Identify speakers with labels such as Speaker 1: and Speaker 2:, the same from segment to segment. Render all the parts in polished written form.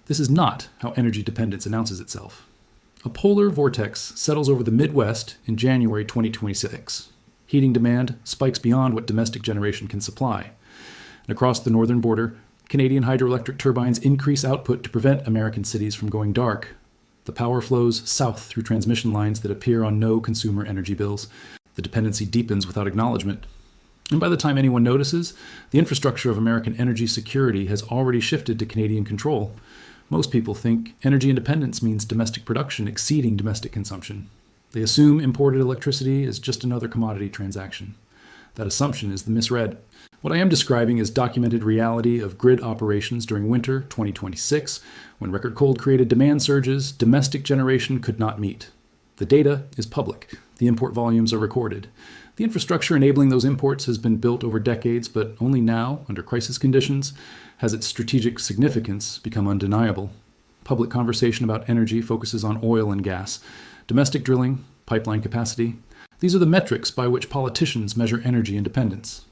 Speaker 1: This is not how energy dependence announces itself. A polar vortex settles over the Midwest in January 2026. Heating demand spikes beyond what domestic generation can supply. And across the northern border, Canadian hydroelectric turbines increase output to prevent American cities from going dark. The power flows south through transmission lines that appear on no consumer energy bills. The dependency deepens without acknowledgement. And by the time anyone notices, the infrastructure of American energy security has already shifted to Canadian control. Most people think energy independence means domestic production exceeding domestic consumption. They assume imported electricity is just another commodity transaction. That assumption is the misread. What I am describing is documented reality of grid operations during winter 2026, when record cold created demand surges domestic generation could not meet. The data is public. The import volumes are recorded. The infrastructure enabling those imports has been built over decades, but only now, under crisis conditions, has its strategic significance become undeniable. Public conversation about energy focuses on oil and gas, domestic drilling, pipeline capacity. These are the metrics by which politicians measure energy independence.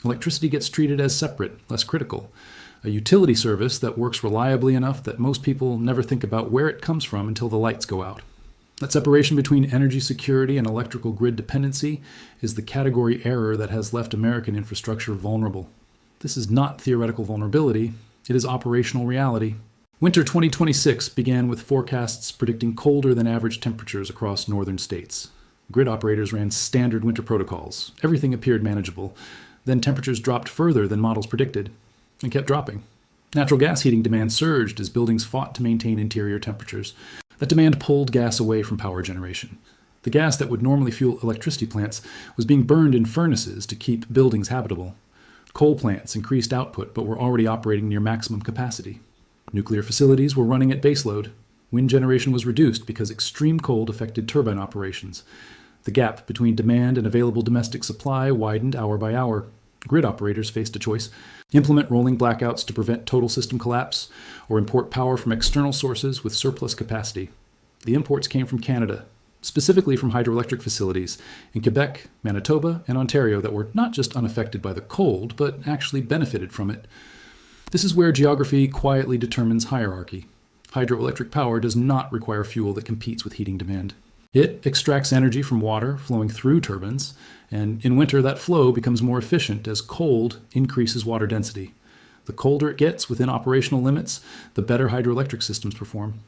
Speaker 1: Electricity gets treated as separate, less critical, a utility service that works reliably enough that most people never think about where it comes from until the lights go out. That separation between energy security and electrical grid dependency is the category error that has left American infrastructure vulnerable. This is not theoretical vulnerability, it is operational reality. Winter 2026 began with forecasts predicting colder than average temperatures across northern states. Grid operators ran standard winter protocols. Everything appeared manageable. Then temperatures dropped further than models predicted, and kept dropping. Natural gas heating demand surged as buildings fought to maintain interior temperatures. That demand pulled gas away from power generation. The gas that would normally fuel electricity plants was being burned in furnaces to keep buildings habitable. Coal plants increased output but were already operating near maximum capacity. Nuclear facilities were running at baseload. Wind generation was reduced because extreme cold affected turbine operations. The gap between demand and available domestic supply widened hour by hour. Grid operators faced a choice: implement rolling blackouts to prevent total system collapse, or import power from external sources with surplus capacity. The imports came from Canada, specifically from hydroelectric facilities in Quebec, Manitoba, and Ontario that were not just unaffected by the cold, but actually benefited from it. This is where geography quietly determines hierarchy. Hydroelectric power does not require fuel that competes with heating demand. It extracts energy from water flowing through turbines, and in winter that flow becomes more efficient as cold increases water density. The colder it gets within operational limits, the better hydroelectric systems perform.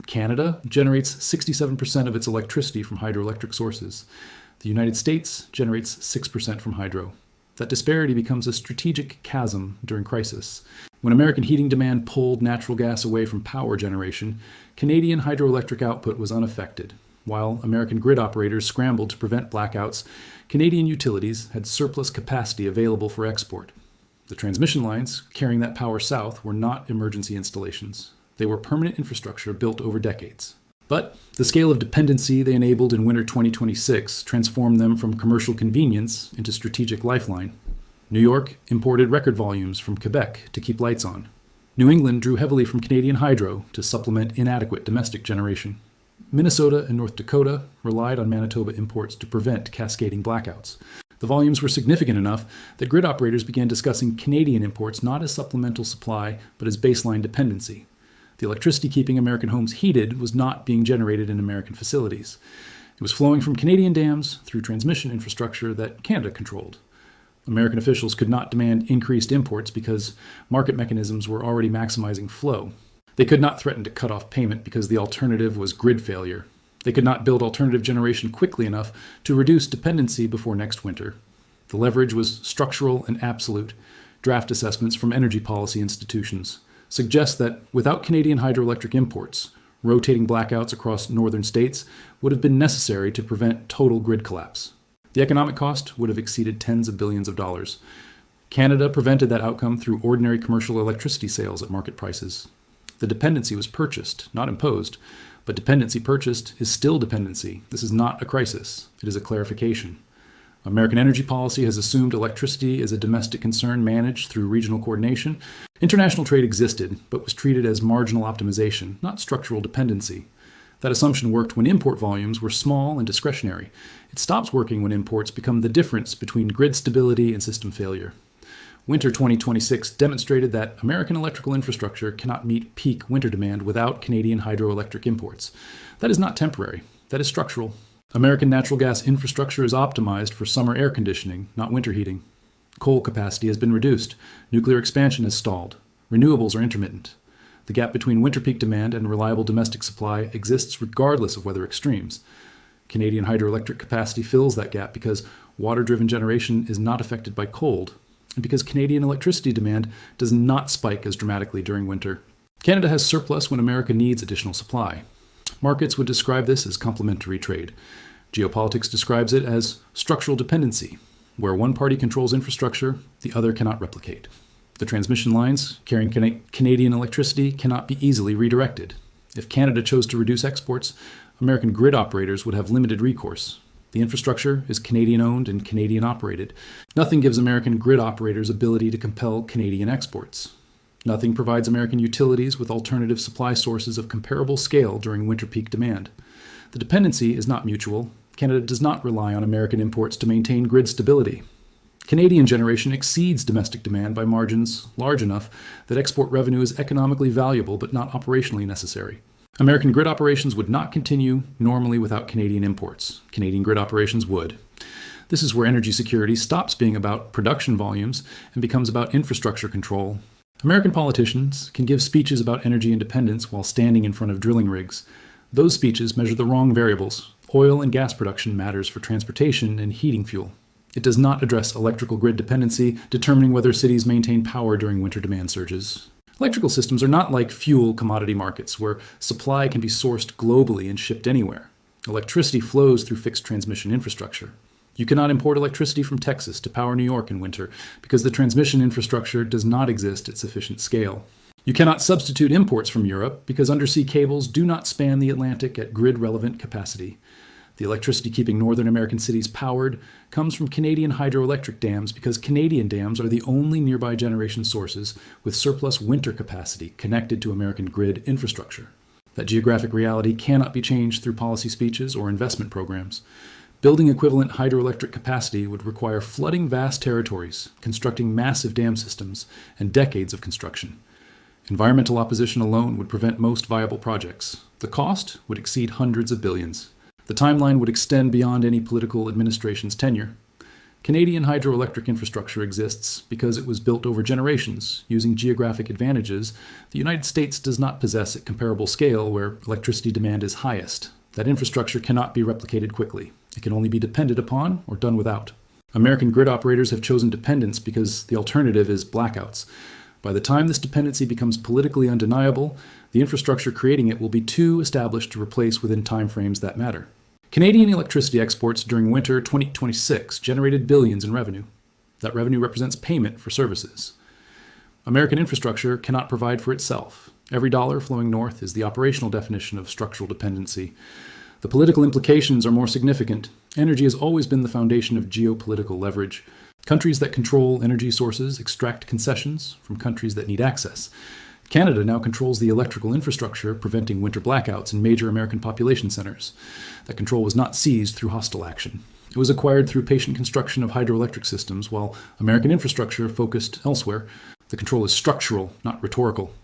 Speaker 1: Canada generates 67% of its electricity from hydroelectric sources. The United States generates 6% from hydro. That disparity becomes a strategic chasm during crisis. When American heating demand pulled natural gas away from power generation, Canadian hydroelectric output was unaffected. While American grid operators scrambled to prevent blackouts, Canadian utilities had surplus capacity available for export. The transmission lines carrying that power south were not emergency installations. They were permanent infrastructure built over decades. But the scale of dependency they enabled in winter 2026 transformed them from commercial convenience into strategic lifeline. New York imported record volumes from Quebec to keep lights on. New England drew heavily from Canadian hydro to supplement inadequate domestic generation. Minnesota and North Dakota relied on Manitoba imports to prevent cascading blackouts. The volumes were significant enough that grid operators began discussing Canadian imports not as supplemental supply, but as baseline dependency. The electricity keeping American homes heated was not being generated in American facilities. It was flowing from Canadian dams through transmission infrastructure that Canada controlled. American officials could not demand increased imports because market mechanisms were already maximizing flow. They could not threaten to cut off payment because the alternative was grid failure. They could not build alternative generation quickly enough to reduce dependency before next winter. The leverage was structural and absolute. Draft assessments from energy policy institutions suggest that without Canadian hydroelectric imports, rotating blackouts across northern states would have been necessary to prevent total grid collapse. The economic cost would have exceeded tens of billions of dollars. Canada prevented that outcome through ordinary commercial electricity sales at market prices. The dependency was purchased, not imposed, but dependency purchased is still dependency. This is not a crisis. It is a clarification. American energy policy has assumed electricity is a domestic concern managed through regional coordination. International trade existed, but was treated as marginal optimization, not structural dependency. That assumption worked when import volumes were small and discretionary. It stops working when imports become the difference between grid stability and system failure. Winter 2026 demonstrated that American electrical infrastructure cannot meet peak winter demand without Canadian hydroelectric imports. That is not temporary. That is structural. American natural gas infrastructure is optimized for summer air conditioning, not winter heating. Coal capacity has been reduced. Nuclear expansion has stalled. Renewables are intermittent. The gap between winter peak demand and reliable domestic supply exists regardless of weather extremes. Canadian hydroelectric capacity fills that gap because water-driven generation is not affected by cold, and because Canadian electricity demand does not spike as dramatically during winter. Canada has surplus when America needs additional supply. Markets would describe this as complementary trade. Geopolitics describes it as structural dependency, where one party controls infrastructure the other cannot replicate. The transmission lines carrying Canadian electricity cannot be easily redirected. If Canada chose to reduce exports, American grid operators would have limited recourse. The infrastructure is Canadian-owned and Canadian-operated. Nothing gives American grid operators ability to compel Canadian exports. Nothing provides American utilities with alternative supply sources of comparable scale during winter peak demand. The dependency is not mutual. Canada does not rely on American imports to maintain grid stability. Canadian generation exceeds domestic demand by margins large enough that export revenue is economically valuable but not operationally necessary. American grid operations would not continue normally without Canadian imports. Canadian grid operations would. This is where energy security stops being about production volumes and becomes about infrastructure control. American politicians can give speeches about energy independence while standing in front of drilling rigs. Those speeches measure the wrong variables. Oil and gas production matters for transportation and heating fuel. It does not address electrical grid dependency, determining whether cities maintain power during winter demand surges. Electrical systems are not like fuel commodity markets, where supply can be sourced globally and shipped anywhere. Electricity flows through fixed transmission infrastructure. You cannot import electricity from Texas to power New York in winter because the transmission infrastructure does not exist at sufficient scale. You cannot substitute imports from Europe because undersea cables do not span the Atlantic at grid-relevant capacity. The electricity keeping northern American cities powered comes from Canadian hydroelectric dams because Canadian dams are the only nearby generation sources with surplus winter capacity connected to American grid infrastructure. That geographic reality cannot be changed through policy speeches or investment programs. Building equivalent hydroelectric capacity would require flooding vast territories, constructing massive dam systems, and decades of construction. Environmental opposition alone would prevent most viable projects. The cost would exceed hundreds of billions. The timeline would extend beyond any political administration's tenure. Canadian hydroelectric infrastructure exists because it was built over generations, using geographic advantages the United States does not possess at comparable scale where electricity demand is highest. That infrastructure cannot be replicated quickly. It can only be depended upon or done without. American grid operators have chosen dependence because the alternative is blackouts. By the time this dependency becomes politically undeniable, the infrastructure creating it will be too established to replace within timeframes that matter. Canadian electricity exports during winter 2026 generated billions in revenue. That revenue represents payment for services. American infrastructure cannot provide for itself. Every dollar flowing north is the operational definition of structural dependency. The political implications are more significant. Energy has always been the foundation of geopolitical leverage. Countries that control energy sources extract concessions from countries that need access. Canada now controls the electrical infrastructure, preventing winter blackouts in major American population centers. That control was not seized through hostile action. It was acquired through patient construction of hydroelectric systems, while American infrastructure focused elsewhere. The control is structural, not rhetorical.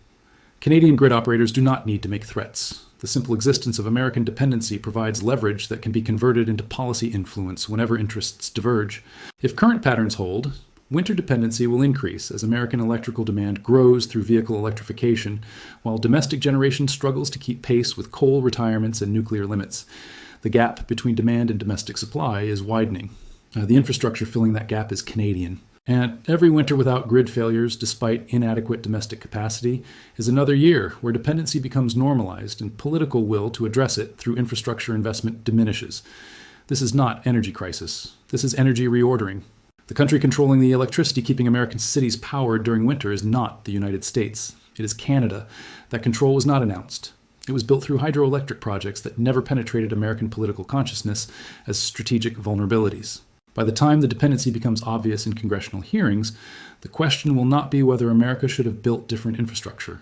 Speaker 1: Canadian grid operators do not need to make threats. The simple existence of American dependency provides leverage that can be converted into policy influence whenever interests diverge. If current patterns hold, winter dependency will increase as American electrical demand grows through vehicle electrification, while domestic generation struggles to keep pace with coal retirements and nuclear limits. The gap between demand and domestic supply is widening. The infrastructure filling that gap is Canadian. And every winter without grid failures, despite inadequate domestic capacity, is another year where dependency becomes normalized and political will to address it through infrastructure investment diminishes. This is not energy crisis. This is energy reordering. The country controlling the electricity keeping American cities powered during winter is not the United States. It is Canada. That control was not announced. It was built through hydroelectric projects that never penetrated American political consciousness as strategic vulnerabilities. By the time the dependency becomes obvious in congressional hearings, the question will not be whether America should have built different infrastructure.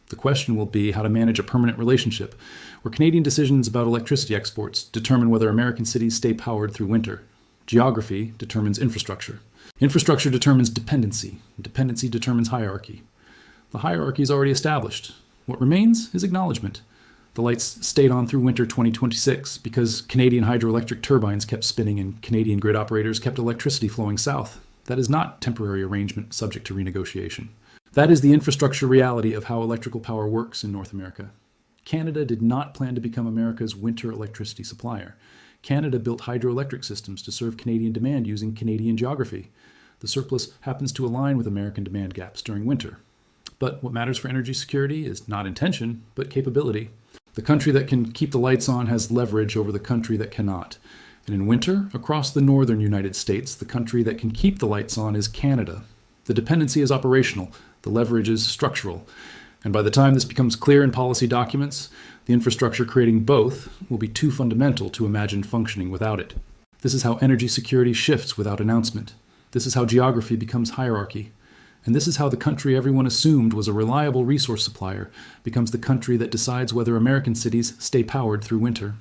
Speaker 1: The question will be how to manage a permanent relationship where Canadian decisions about electricity exports determine whether American cities stay powered through winter. Geography determines infrastructure. Infrastructure determines dependency. Dependency determines hierarchy. The hierarchy is already established. What remains is acknowledgement. The lights stayed on through winter 2026 because Canadian hydroelectric turbines kept spinning and Canadian grid operators kept electricity flowing south. That is not temporary arrangement subject to renegotiation. That is the infrastructure reality of how electrical power works in North America. Canada did not plan to become America's winter electricity supplier. Canada built hydroelectric systems to serve Canadian demand using Canadian geography. The surplus happens to align with American demand gaps during winter. But what matters for energy security is not intention, but capability. The country that can keep the lights on has leverage over the country that cannot. And in winter, across the northern United States, the country that can keep the lights on is Canada. The dependency is operational, the leverage is structural. And by the time this becomes clear in policy documents, the infrastructure creating both will be too fundamental to imagine functioning without it. This is how energy security shifts without announcement. This is how geography becomes hierarchy. And this is how the country everyone assumed was a reliable resource supplier becomes the country that decides whether American cities stay powered through winter.